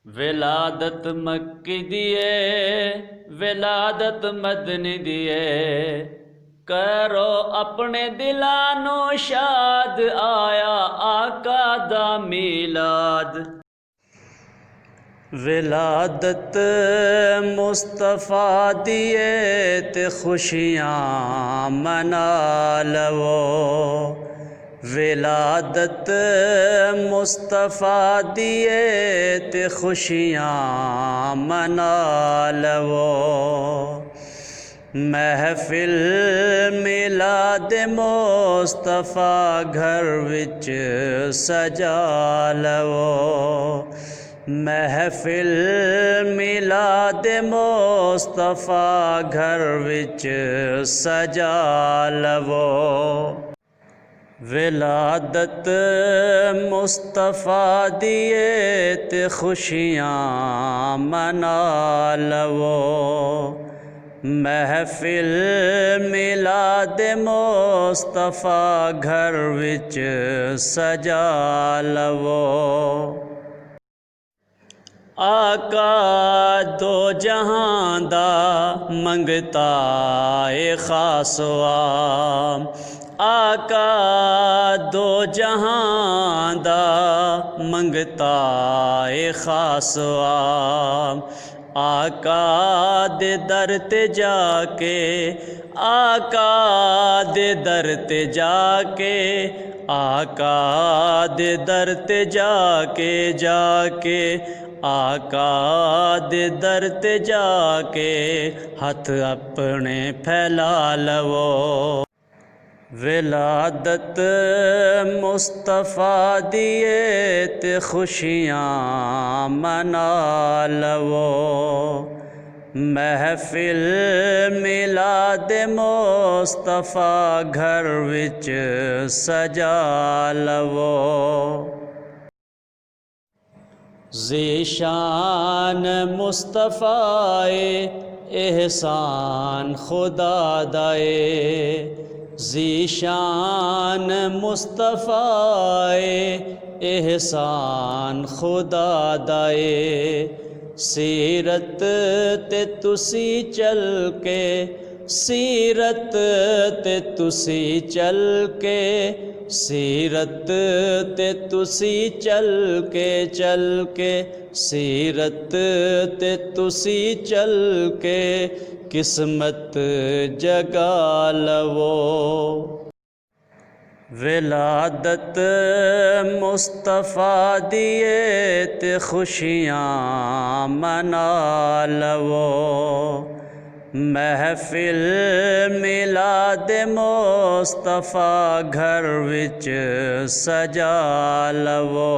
विलादत मक्की दिए विलादत मदनी दिए, करो अपने दिलानो शाद, आया आका दा मीलाद। विलादत मुस्तफ़ा दिए ते खुशियाँ मना लवो, विलादत मुस्तफ़ा दिए ते खुशियाँ मना लवो। महफिल मिलाद मुस्तफ़ा घर विच सजा लवो, महफिल मिलाद मुस्तफ़ा घर विच सजा लवो। विलादत मुस्तफ़ा दिए ते खुशियाँ मना लवो, महफिल मिलाद मुस्तफ़ा घर विच सजा लवो। आका दो जहां दा मंगता ए खासवा, आका दो जहां दा मंगता ए खासवा। आका दे दर ते जाके, आका दे दर ते जाके, आका दे दर ते जाके जाके, आका दे दर ते जाके हथ अपने फैला लवो। विलादत मुस्तफ़ा दिए ते खुशियाँ मना लवो, महफिल मिलाद मुस्तफ़ा घर विच सजा लवो। ज़ीशान मुस्तफ़ाए एहसान खुदा दाए, ज़ीशान मुस्तफ़ाए एहसान खुदा दाए। सीरत ते तुसी चल के, सीरत ते तुसी चल के, सीरत ते तुसी चल के चल के, सीरत ते तुसी चल के किस्मत जगा लवो। विलादत मुस्तफ़ा दिए ते खुशियाँ मना लवो, महफिल मिलाद मुस्तफ़ा घर विच सजा लवो।